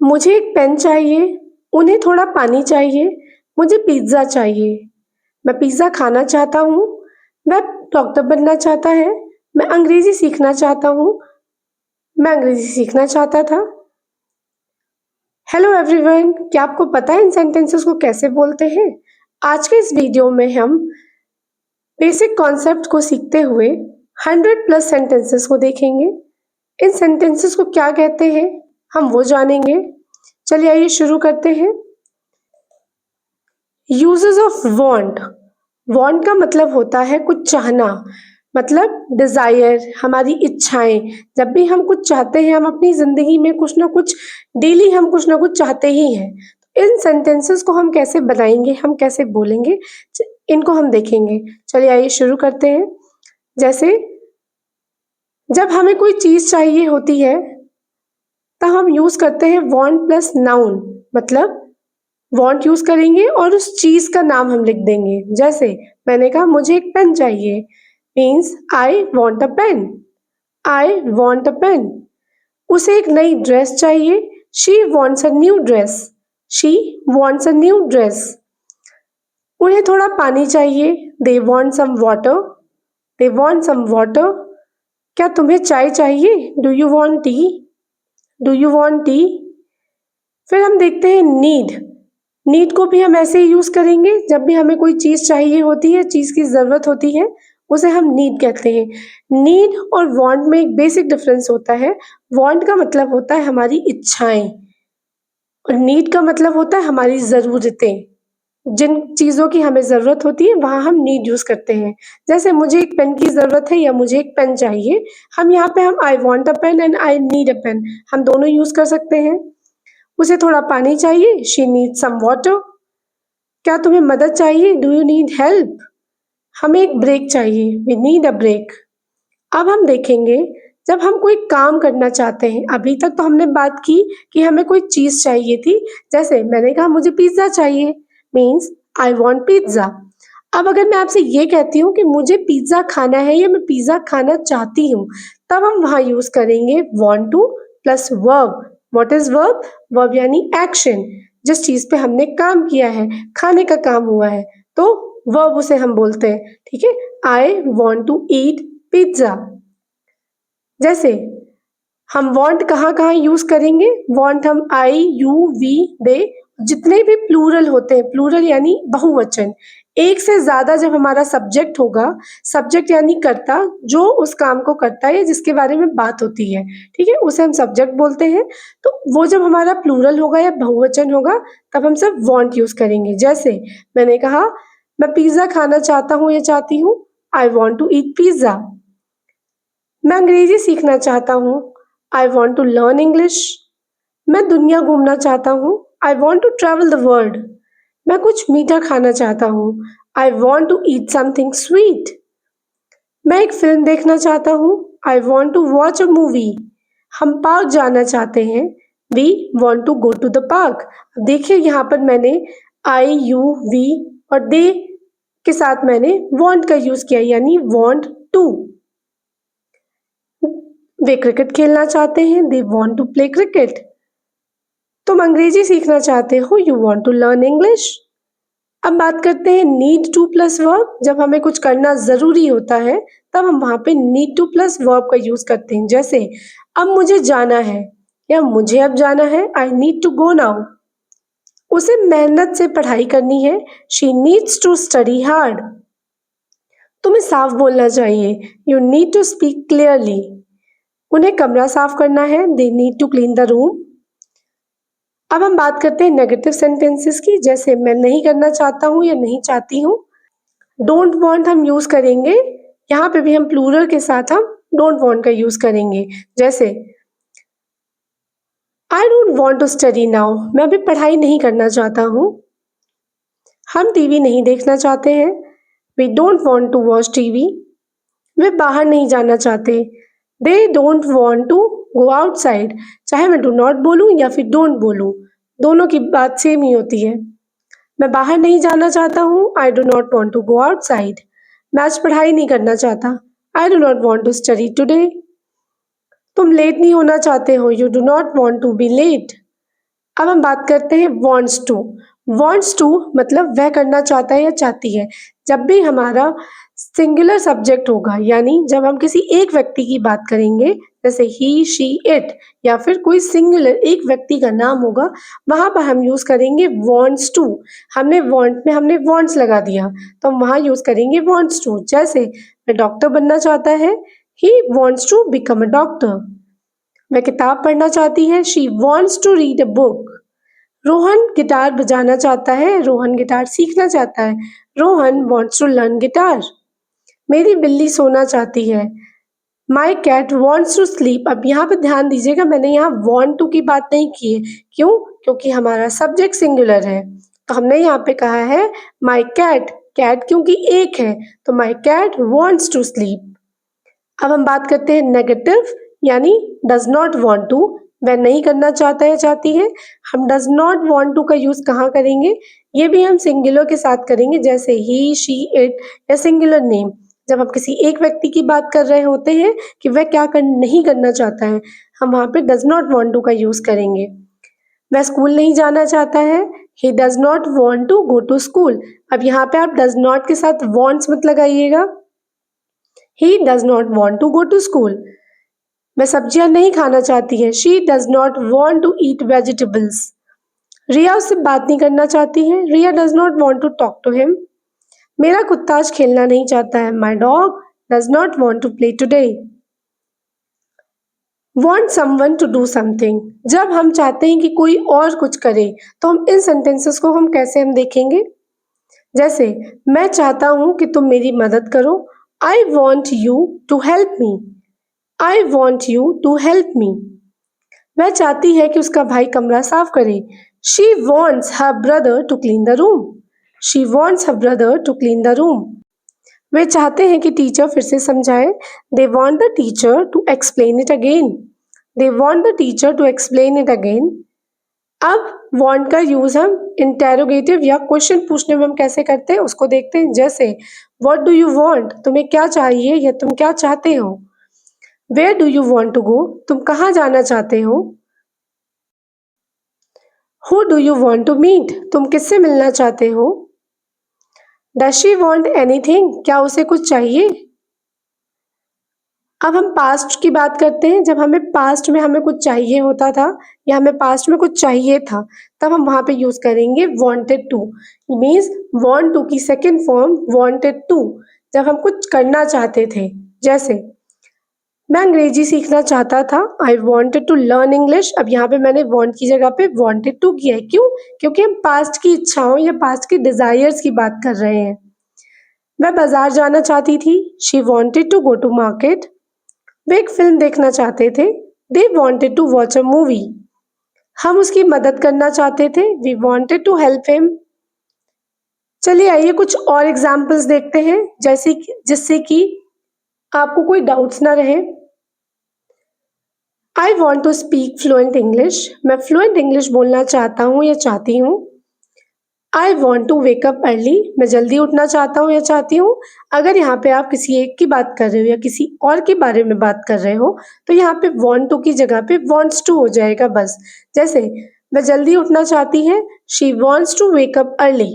मुझे एक पेन चाहिए, उन्हें थोड़ा पानी चाहिए, मुझे पिज़्ज़ा चाहिए। मैं पिज़्ज़ा खाना चाहता हूँ, वह डॉक्टर बनना चाहता है, मैं अंग्रेज़ी सीखना चाहता हूँ, मैं अंग्रेज़ी सीखना चाहता था। हेलो एवरीवन, क्या आपको पता है इन सेंटेंसेस को कैसे बोलते हैं? आज के इस वीडियो में हम बेसिक कॉन्सेप्ट को सीखते हुए 100 प्लस सेंटेंसेस को देखेंगे। इन सेंटेंसेस को क्या कहते हैं, हम वो जानेंगे। चलिए आइए शुरू करते हैं। Uses of want. वांट का मतलब होता है कुछ चाहना, मतलब डिजायर, हमारी इच्छाएं। जब भी हम कुछ चाहते हैं, हम अपनी जिंदगी में कुछ ना कुछ डेली हम कुछ ना कुछ चाहते ही हैं। इन सेंटेंसेस को हम कैसे बनाएंगे, हम कैसे बोलेंगे, इनको हम देखेंगे। चलिए आइए शुरू करते हैं। जैसे जब हमें कोई चीज चाहिए होती है तब हम यूज करते हैं वांट प्लस नाउन, मतलब वांट यूज करेंगे और उस चीज का नाम हम लिख देंगे। जैसे मैंने कहा मुझे एक पेन चाहिए, means I want a pen. I want a pen. उसे एक नई ड्रेस चाहिए, she wants a new dress. She wants a new dress. उन्हें थोड़ा पानी चाहिए, they want some water. They want some water. क्या तुम्हें चाय चाहिए, do you want tea. Do you want tea. फिर हम देखते हैं नीड। नीड को भी हम ऐसे ही यूज करेंगे, जब भी हमें कोई चीज चाहिए होती है, चीज की जरूरत होती है, उसे हम नीड कहते हैं। नीड और वांट में एक बेसिक डिफरेंस होता है। वांट का मतलब होता है हमारी इच्छाएं और नीड का मतलब होता है हमारी जरूरतें। जिन चीजों की हमें जरूरत होती है वहां हम नीड यूज करते हैं। जैसे मुझे एक पेन की जरूरत है या मुझे एक पेन चाहिए, हम यहाँ पे हम I want a pen and I need a pen, हम दोनों यूज कर सकते हैं। उसे थोड़ा पानी चाहिए, शी नीड सम वाटर। क्या तुम्हें मदद चाहिए, डू यू नीड हेल्प। हमें एक ब्रेक चाहिए, वी नीड अ ब्रेक। अब हम देखेंगे जब हम कोई काम करना चाहते हैं। अभी तक तो हमने बात की कि हमें कोई चीज चाहिए थी। जैसे मैंने कहा मुझे पिज्जा चाहिए, मीन्स आई वॉन्ट पिज्जा। अब अगर मैं आपसे ये कहती हूँ कि मुझे पिज्जा खाना है या मैं पिज्जा खाना चाहती हूँ, तब हम वहां यूज करेंगे want two plus verb. What is verb. Verb यानी एक्शन, जिस चीज पे हमने काम किया है, खाने का काम हुआ है, तो वर्ब उसे हम बोलते हैं। ठीक है, I want to eat pizza. जैसे हम वांट कहाँ कहाँ यूज करेंगे। वांट हम आई यू वी दे, जितने भी प्लूरल होते हैं, प्लूरल यानी बहुवचन, एक से ज्यादा जब हमारा सब्जेक्ट होगा, सब्जेक्ट यानी कर्ता, जो उस काम को करता है जिसके बारे में बात होती है, ठीक है, उसे हम सब्जेक्ट बोलते हैं। तो वो जब हमारा प्लूरल होगा या बहुवचन होगा, तब हम सब वांट यूज करेंगे। जैसे मैंने कहा मैं पिज्जा खाना चाहता हूँ या चाहती हूँ, I want to eat pizza. मैं अंग्रेजी सीखना चाहता हूँ, I want to learn English. मैं दुनिया घूमना चाहता हूँ, I want to travel the world. मैं कुछ मीठा खाना चाहता हूँ, I want to eat something sweet. मैं एक फिल्म देखना चाहता हूँ, I want to watch a movie. हम पार्क जाना चाहते हैं, we want to go to the park. देखिए यहाँ पर मैंने आई यू वी और दे के साथ मैंने वॉन्ट का यूज किया, यानी वॉन्ट टू। वे क्रिकेट खेलना चाहते हैं, they want to play cricket. तुम अंग्रेजी सीखना चाहते हो, you want to learn English. अब बात करते हैं नीड टू प्लस वर्ब। जब हमें कुछ करना जरूरी होता है, तब हम वहां पे नीड टू प्लस वर्ब का यूज करते हैं। जैसे अब मुझे जाना है या मुझे अब जाना है, I need to go now. उसे मेहनत से पढ़ाई करनी है, she needs to study hard. तुम्हें साफ बोलना चाहिए, you need to speak clearly. उन्हें कमरा साफ करना है, they need to clean the room. अब हम बात करते हैं नेगेटिव सेंटेंसेस की। जैसे मैं नहीं करना चाहता हूँ या नहीं चाहती हूँ, डोंट वांट हम यूज करेंगे, यहाँ पे भी हम प्लूरल के साथ हम डोंट वांट का यूज करेंगे। जैसे I don't want to study now, मैं अभी पढ़ाई नहीं करना चाहता हूँ। हम टीवी नहीं देखना चाहते हैं, we don't want to watch TV. वे बाहर नहीं जाना चाहते, they don't want to go outside. चाहे मैं डू नॉट बोलूं या फिर डोंट बोलूं, दोनों की बात सेम ही होती है। मैं बाहर नहीं जाना चाहता हूँ, I do not want to go outside. मैं आज पढ़ाई नहीं करना चाहता, I do not want to study today. तुम लेट नहीं होना चाहते हो, you do not want to be late. अब हम बात करते हैं wants to। wants to मतलब वह करना चाहता है या चाहती है। जब भी हमारा सिंगुलर सब्जेक्ट होगा, यानी जब हम किसी एक व्यक्ति की बात करेंगे, जैसे ही, शी, इट, या फिर कोई सिंगुलर एक व्यक्ति का नाम होगा, वहाँ पर हम यूज़ करेंगे wants to। हमने want में हमने wants लगा दिया, तो हम वहाँ यूज़ करेंगे wants to। जैसे वह डॉक्टर बनना चाहता है, he wants to become a doctor। वह किताब पढ़ना चाहती है, she wants to read a book. Rohan guitar बजाना चाहता है, रोहन गिटार सीखना चाहता है, Rohan wants to learn guitar. मेरी बिल्ली सोना चाहती है, my cat wants to sleep. अब यहाँ पे ध्यान दीजिएगा, मैंने यहाँ वॉन्ट टू की बात नहीं की है। क्यों? क्योंकि हमारा सब्जेक्ट सिंगुलर है, तो हमने यहाँ पे कहा है माई कैट। कैट क्योंकि एक है, तो my cat wants to sleep. अब हम बात करते हैं नेगेटिव, यानी डज नॉट वांट टू। वह नहीं करना चाहता है, चाहती है। हम डज नॉट वांट टू का यूज कहाँ करेंगे? ये भी हम सिंगुलर के साथ करेंगे, जैसे ही, शी, इट, या सिंगुलर नेम। जब हम किसी एक व्यक्ति की बात कर रहे होते हैं कि वह नहीं करना चाहता है, हम वहाँ पे डज नॉट वांट टू का यूज करेंगे। वह स्कूल नहीं जाना चाहता है, he does not want to go to school. अब यहाँ पे आप डज नॉट के साथ वॉन्ट्स मत लगाइएगा। He does not want to go to school। वह सब्जियां नहीं खाना चाहती है, She does not want to eat vegetables। रिया उससे बात नहीं करना चाहती है, Ria does not want to talk to him। मेरा कुत्ता आज खेलना नहीं चाहता है, My dog does not want to play today। Want someone to do something। जब हम चाहते हैं कि कोई और कुछ करे, तो हम इन सेंटेंसेस को हम कैसे देखेंगे? जैसे मैं चाहता हूं कि तुम मेरी मदद करो, I want you to help me। I want you to help me। वह चाहती है कि उसका भाई कमरा साफ करे, She wants her brother to clean the room। She wants her brother to clean the room। वे चाहते हैं कि टीचर फिर से समझाए, They want the teacher to explain it again। They want the teacher to explain it again। अब want का use हम interrogative या क्वेश्चन पूछने में हम कैसे करते हैं उसको देखते हैं। जैसे व्हाट डू यू वांट, तुम्हें क्या चाहिए या तुम क्या चाहते हो। Where do you want to go, तुम कहाँ जाना चाहते हो। Who do you want to meet, तुम किससे मिलना चाहते हो। डज शी वांट एनीथिंग, क्या उसे कुछ चाहिए। अब हम पास्ट की बात करते हैं। जब हमें पास्ट में हमें कुछ चाहिए होता था या हमें पास्ट में कुछ चाहिए था, तब हम वहाँ पे यूज करेंगे wanted to। Means want to की सेकेंड फॉर्म wanted to। जब हम कुछ करना चाहते थे, जैसे मैं अंग्रेजी सीखना चाहता था, I wanted to learn English। अब यहाँ पे मैंने want की जगह पे wanted to किया है। क्यों? क्योंकि हम पास्ट की इच्छाओं या पास्ट के डिजायर्स की बात कर रहे हैं। मैं बाजार जाना चाहती थी, She wanted to go to market। वे एक फिल्म देखना चाहते थे, They wanted to watch a movie। हम उसकी मदद करना चाहते थे, We wanted to help him। चलिए आइए कुछ और एग्जाम्पल्स देखते हैं, जिससे कि आपको कोई डाउट्स ना रहे। I want to speak fluent English। मैं फ्लुएंट इंग्लिश बोलना चाहता हूँ या चाहती हूँ। I want to wake up early। मैं जल्दी उठना चाहता हूँ या चाहती हूँ। अगर यहाँ पे आप किसी एक की बात कर रहे हो या किसी और के बारे में बात कर रहे हो, तो यहाँ पे want to की जगह पे wants to हो जाएगा बस। जैसे वह जल्दी उठना चाहती है, She wants to wake up early।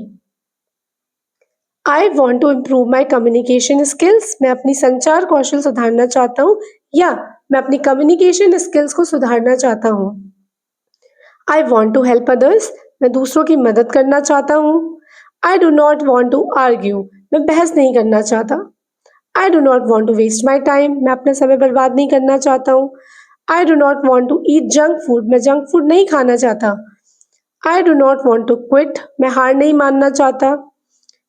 I want to improve my communication skills। मैं अपनी संचार कौशल सुधारना चाहता हूँ या मैं अपनी कम्युनिकेशन स्किल्स को सुधारना चाहता हूँ। I want to help others। मैं दूसरों की मदद करना चाहता हूँ। I do not want to argue। मैं बहस नहीं करना चाहता। I do not want to waste my time। मैं अपना समय बर्बाद नहीं करना चाहता हूँ। I do not want to eat junk food। मैं जंक फूड नहीं खाना चाहता। I do not want to quit। मैं हार नहीं मानना चाहता।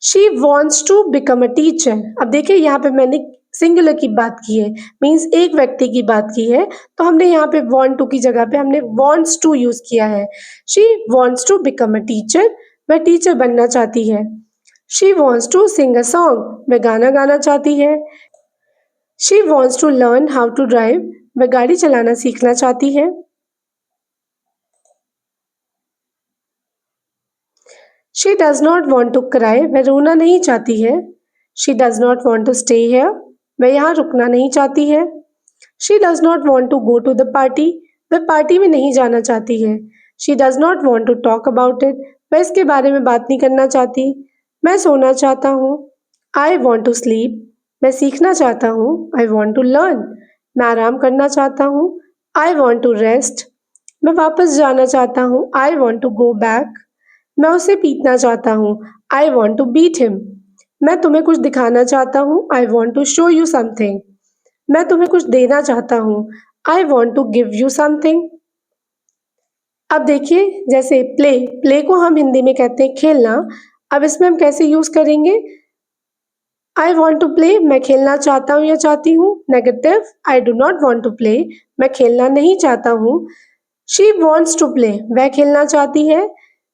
She wants to become a teacher। अब देखिए यहाँ पे मैंने सिंगुलर की बात की है, मीन्स एक व्यक्ति की बात की है, तो हमने यहाँ पे want to की जगह पे हमने wants to यूज किया है। She wants to become a teacher। वह टीचर बनना चाहती है। She wants to sing a song। वह गाना गाना चाहती है। She wants to learn how to drive। वह गाड़ी चलाना सीखना चाहती है। She does not want to cry। वह रोना नहीं चाहती है। She does not want to stay here। वह यहाँ रुकना नहीं चाहती है। She does not want to go to the party। वह पार्टी में नहीं जाना चाहती है। She does not want to talk about it, वह इसके बारे में बात नहीं करना चाहती। मैं सोना चाहता हूँ, आई वॉन्ट टू स्लीप, मैं सीखना चाहता हूँ, आई वॉन्ट टू लर्न, मैं आराम करना चाहता हूँ, आई वॉन्ट टू रेस्ट, मैं वापस जाना चाहता हूँ, I want to go back, मैं उसे पीटना चाहता हूँ, I want to beat him, मैं तुम्हें कुछ दिखाना चाहता हूँ, I want to show you something, मैं तुम्हें कुछ देना चाहता हूँ, I want to give you something. अब देखिए, जैसे प्ले, प्ले को हम हिंदी में कहते हैं खेलना। अब इसमें हम कैसे यूज करेंगे? आई वॉन्ट टू प्ले, मैं खेलना चाहता हूँ या चाहती हूँ। Negative, I do not want to play, मैं खेलना नहीं चाहता हूँ। शी वॉन्ट्स टू प्ले, वह खेलना चाहती है।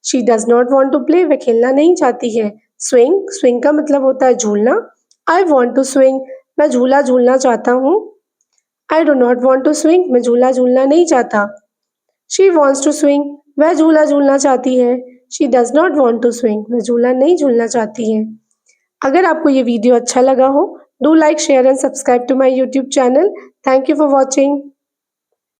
She does not want to play, वह खेलना नहीं चाहती है। स्विंग, स्विंग का मतलब होता है झूलना। आई वॉन्ट टू स्विंग, मैं झूला झूलना चाहता हूँ। I do not want to swing, मैं झूला झूलना नहीं चाहता। शी वॉन्ट्स टू स्विंग, वह झूला झूलना चाहती है। She does not want to swing, वह झूला नहीं झूलना चाहती है। अगर आपको ये वीडियो अच्छा लगा हो, do like, share and subscribe to my YouTube channel. Thank you for watching.